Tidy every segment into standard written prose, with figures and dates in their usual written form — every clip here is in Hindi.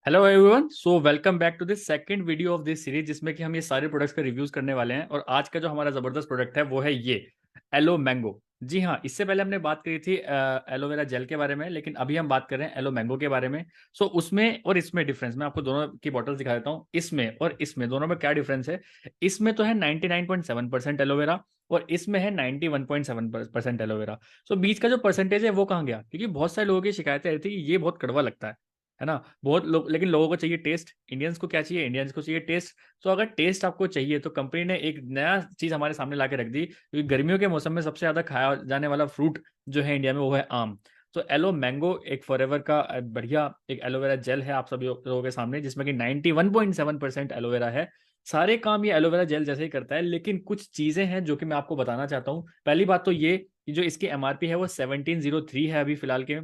Hello everyone, so welcome back to this second video of this series जिसमें कि हम ये सारे प्रोडक्ट्स का रिव्यूज करने वाले हैं। और आज का जो हमारा जबरदस्त प्रोडक्ट है वो है ये एलो मैंगो। जी हाँ, इससे पहले हमने बात करी थी एलोवेरा जेल के बारे में, लेकिन अभी हम बात कर रहे हैं एलो मैंगो के बारे में। सो उसमें और इसमें डिफरेंस मैं आपको दोनों की बॉटल्स दिखा देता हूँ। इसमें और इसमें दोनों में क्या डिफरेंस है। इसमें तो है 99.7% एलोवेरा और इसमें है 91.7% एलोवेरा। सो बीच का जो परसेंटेज है वो कहाँ गया, क्योंकि बहुत सारे लोगों की शिकायतें रहती है कि ये बहुत कड़वा लगता है ना। बहुत लोग, लेकिन लोगों को चाहिए टेस्ट। इंडियंस को क्या चाहिए? इंडियंस को चाहिए टेस्ट। तो अगर टेस्ट आपको चाहिए तो कंपनी ने एक नया चीज हमारे सामने ला के रख दी, क्योंकि गर्मियों के मौसम में सबसे ज्यादा खाया जाने वाला फ्रूट जो है इंडिया में वो है आम। तो एलो मैंगो एक फॉरएवर का बढ़िया एक एलोवेरा जेल है आप सभी लोगों के सामने, जिसमें कि 91.7% एलोवेरा है। सारे काम ये एलोवेरा जेल जैसे ही करता है, लेकिन कुछ चीजें हैं जो कि मैं आपको बताना चाहता हूँ। पहली बात तो ये कि जो इसकी एमआरपी है वो 1703 है अभी फिलहाल के।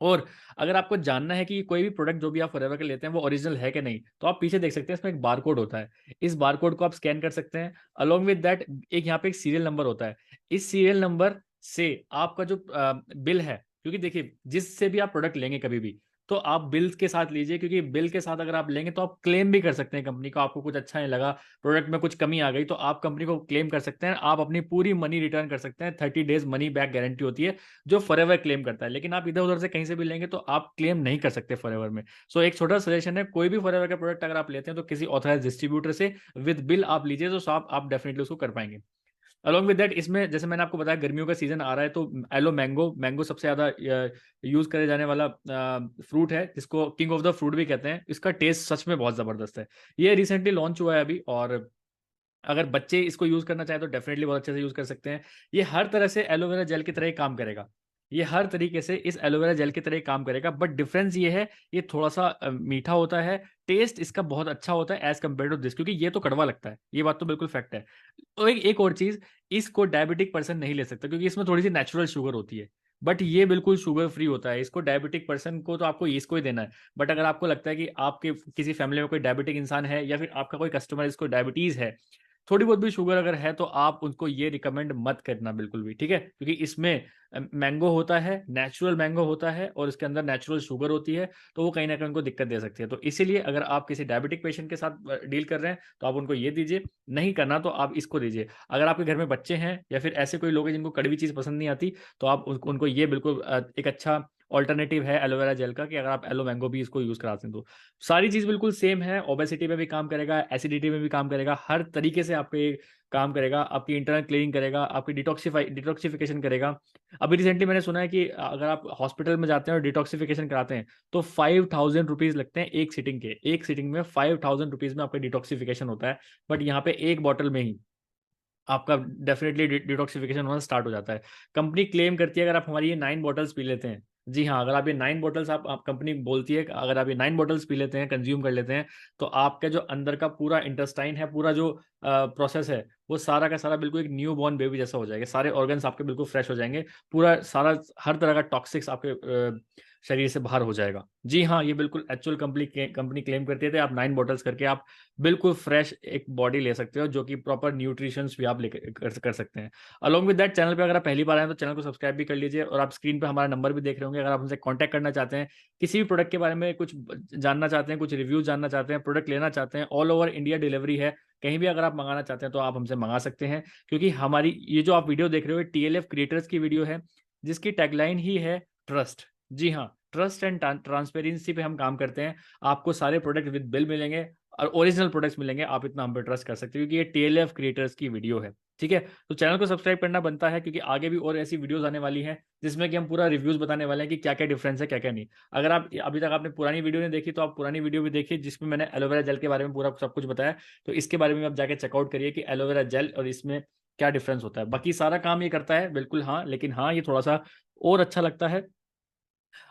और अगर आपको जानना है कि कोई भी प्रोडक्ट जो भी आप फॉरएवर के लेते हैं वो ओरिजिनल है कि नहीं, तो आप पीछे देख सकते हैं, इसमें एक बार कोड होता है। इस बार कोड को आप स्कैन कर सकते हैं। अलोंग विद दैट एक यहाँ पे एक सीरियल नंबर होता है। इस सीरियल नंबर से आपका जो बिल है, क्योंकि देखिए जिससे भी आप प्रोडक्ट लेंगे कभी भी, तो आप बिल के साथ लीजिए, क्योंकि बिल के साथ अगर आप लेंगे तो आप क्लेम भी कर सकते हैं कंपनी को। आपको कुछ अच्छा नहीं लगा, प्रोडक्ट में कुछ कमी आ गई, तो आप कंपनी को क्लेम कर सकते हैं। आप अपनी पूरी मनी रिटर्न कर सकते हैं। 30 डेज मनी बैक गारंटी होती है जो फॉरएवर क्लेम करता है। लेकिन आप इधर उधर से कहीं से भी लेंगे तो आप क्लेम नहीं कर सकते फॉरएवर में। सो एक छोटा सजेशन है, कोई भी फॉरएवर का प्रोडक्ट अगर आप लेते हैं तो किसी ऑथराइज डिस्ट्रीब्यूटर से विद बिल आप लीजिए, तो आप डेफिनेटली उसको कर पाएंगे। अलॉन्ग विद दैट इसमें जैसे मैंने आपको बताया गर्मियों का सीजन आ रहा है, तो एलो मैंगो मैंगो सबसे ज्यादा यूज करे जाने वाला फ्रूट है, जिसको किंग ऑफ द फ्रूट भी कहते हैं। इसका टेस्ट सच में बहुत जबरदस्त है। ये रिसेंटली लॉन्च हुआ है अभी, और अगर बच्चे इसको यूज करना चाहे तो डेफिनेटली बहुत अच्छे से यूज कर सकते हैं। ये हर तरह से एलोवेरा जेल की तरह ही काम करेगा। ये हर तरीके से इस एलोवेरा जेल की तरह ही काम करेगा, बट डिफरेंस ये है, ये थोड़ा सा मीठा होता है। टेस्ट इसका बहुत अच्छा होता है एज कम्पेयर टू दिस, क्योंकि ये तो कड़वा लगता है, ये बात तो बिल्कुल फैक्ट है। तो एक और चीज, इसको डायबिटिक पर्सन नहीं ले सकता, क्योंकि इसमें थोड़ी सी नेचुरल शुगर होती है। बट ये बिल्कुल शुगर फ्री होता है। इसको डायबिटिक पर्सन को तो आपको इसको ही देना है। बट अगर आपको लगता है कि आपके किसी फैमिली में कोई डायबिटिक इंसान है, या फिर आपका कोई कस्टमर इसको डायबिटीज है, थोड़ी बहुत भी शुगर अगर है, तो आप उनको ये रिकमेंड मत करना बिल्कुल भी, ठीक है? क्योंकि इसमें मैंगो होता है, नेचुरल मैंगो होता है, और इसके अंदर नेचुरल शुगर होती है। तो वो कहीं ना कहीं उनको दिक्कत दे सकती है। तो इसीलिए अगर आप किसी डायबिटिक पेशेंट के साथ डील कर रहे हैं तो आप उनको ये दीजिए। नहीं करना तो आप इसको दीजिए। अगर आपके घर में बच्चे हैं या फिर ऐसे कोई लोग हैं जिनको कड़वी चीज़ पसंद नहीं आती, तो आप उनको ये बिल्कुल एक अच्छा ऑल्टरनेटिव है एलोवेरा जेल का, कि अगर आप एलो मैंगो भी इसको यूज कराते हैं तो सारी चीज बिल्कुल सेम है। ओबेसिटी में भी काम करेगा, एसिडिटी में भी काम करेगा, हर तरीके से आपके काम करेगा। आपकी इंटरनल क्लीनिंग करेगा, आपकी डिटॉक्सिफिकेशन करेगा। अभी रिसेंटली मैंने सुना है कि अगर आप हॉस्पिटल में जाते हैं और डिटॉक्सिफिकेशन कराते हैं तो 5000 रुपीज लगते हैं एक सिटिंग के। एक सिटिंग में 5000 रुपीज में आपका डिटॉक्सिफिकेशन होता है। बट यहाँ पे एक बॉटल में ही आपका डेफिनेटली डिटॉक्सिफिकेशन होना स्टार्ट हो जाता है। कंपनी क्लेम करती है अगर आप हमारी ये 9 बॉटल्स पी लेते हैं, जी हाँ, अगर आप ये 9 बॉटल्स आप कंपनी बोलती है कि अगर आप ये 9 बॉटल्स पी लेते हैं, कंज्यूम कर लेते हैं, तो आपका जो अंदर का पूरा इंटेस्टाइन है, पूरा जो प्रोसेस है, वो सारा का सारा बिल्कुल एक न्यू बॉर्न बेबी जैसा हो जाएगा। सारे ऑर्गन्स आपके बिल्कुल फ्रेश हो जाएंगे। पूरा सारा हर तरह का टॉक्सिक्स आपके शरीर से बाहर हो जाएगा। जी हाँ, ये बिल्कुल एक्चुअल कंपनी क्लेम करती है। आप 9 बॉटल्स करके आप बिल्कुल फ्रेश एक बॉडी ले सकते हो, जो कि प्रॉपर न्यूट्रिशंस भी आप लेकर कर सकते हैं। अलोंग विद दैट, चैनल पे अगर आप पहली बार आए हैं तो चैनल को सब्सक्राइब भी कर लीजिए। और आप स्क्रीन पे हमारा नंबर भी देख रहे होंगे। अगर आप हमसे कांटेक्ट करना चाहते हैं, किसी भी प्रोडक्ट के बारे में कुछ जानना चाहते हैं, कुछ रिव्यूज जानना चाहते हैं, प्रोडक्ट लेना चाहते हैं, ऑल ओवर इंडिया डिलीवरी है। कहीं भी अगर आप मंगाना चाहते हैं तो आप हमसे मंगा सकते हैं। क्योंकि हमारी ये जो आप वीडियो देख रहे हो, टीएलएफ क्रिएटर्स की वीडियो है, जिसकी टैगलाइन ही है ट्रस्ट। जी हाँ, ट्रस्ट एंड ट्रांसपेरेंसी पे हम काम करते हैं। आपको सारे प्रोडक्ट विद बिल मिलेंगे और ओरिजिनल प्रोडक्ट्स मिलेंगे। आप इतना हम पे ट्रस्ट कर सकते हो, क्योंकि ये टीएलएफ क्रिएटर्स की वीडियो है, ठीक है? तो चैनल को सब्सक्राइब करना बनता है, क्योंकि आगे भी और ऐसी वीडियोस आने वाली हैं जिसमें कि हम पूरा रिव्यूज बताने वाले हैं कि क्या क्या डिफरेंस है, क्या क्या नहीं। अगर आप अभी तक आपने पुरानी वीडियो नहीं देखी तो आप पुरानी वीडियो भी देखिए, जिसमें मैंने एलोवेरा जेल के बारे में पूरा सब कुछ बताया। तो इसके बारे में आप जाके चेकआउट करिए कि एलोवेरा जेल और इसमें क्या डिफरेंस होता है। बाकी सारा काम ये करता है बिल्कुल, हाँ, लेकिन हाँ, ये थोड़ा सा और अच्छा लगता है।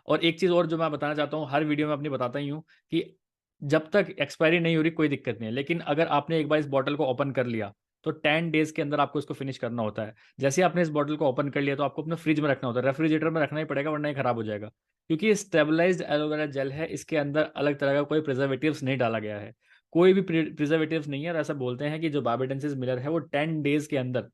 और एक चीज और जो मैं बताना चाहता हूँ, हर वीडियो में अपनी बताता ही हूँ, कि जब तक एक्सपायरी नहीं हो रही कोई दिक्कत नहीं है, लेकिन अगर आपने एक बार इस बॉटल को ओपन कर लिया तो 10 डेज के अंदर आपको इसको फिनिश करना होता है। जैसे ही आपने इस बॉटल को ओपन कर लिया तो आपको अपने फ्रिज में रखना होता है, रेफ्रिजरेटर में रखना ही पड़ेगा, वरना ये खराब हो जाएगा। क्योंकि ये स्टेबलाइज्ड एलोवेरा जेल है, इसके अंदर अलग तरह का कोई प्रिजर्वेटिव्स नहीं डाला गया है। कोई भी प्रिजर्वेटिव्स नहीं है। और ऐसा बोलते हैं कि जो बार्बाडेंसिस मिलर है वो 10 डेज के अंदर,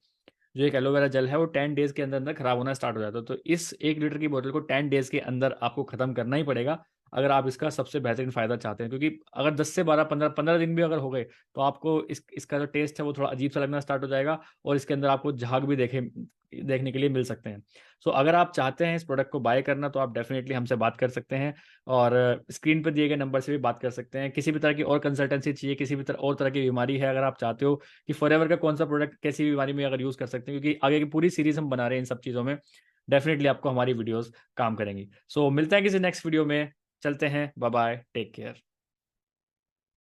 जो एक एलोवेरा जेल है, वो 10 डेज के अंदर अंदर खराब होना स्टार्ट हो जाता है। तो इस 1 लीटर की बोतल को 10 डेज के अंदर आपको खत्म करना ही पड़ेगा। अगर आप इसका सबसे बेहतरीन फ़ायदा चाहते हैं, क्योंकि अगर 10 से 12 15 दिन भी अगर हो गए तो आपको इसका जो टेस्ट है वो थोड़ा अजीब सा लगना स्टार्ट हो जाएगा और इसके अंदर आपको झाग भी देखने के लिए मिल सकते हैं। सो अगर आप चाहते हैं इस प्रोडक्ट को बाय करना तो आप डेफिनेटली हमसे बात कर सकते हैं और स्क्रीन पर दिए गए नंबर से भी बात कर सकते हैं। किसी भी तरह की और कंसल्टेंसी चाहिए, किसी भी और तरह की बीमारी है, अगर आप चाहते हो कि फॉरएवर का कौन सा प्रोडक्ट कैसी बीमारी में अगर यूज़ कर सकते हैं, क्योंकि आगे की पूरी सीरीज हम बना रहे हैं इन सब चीज़ों में, डेफिनेटली आपको हमारी वीडियोस काम करेंगी। सो मिलते हैं किसी नेक्स्ट वीडियो में। चलते हैं, बाय बाय, टेक केयर।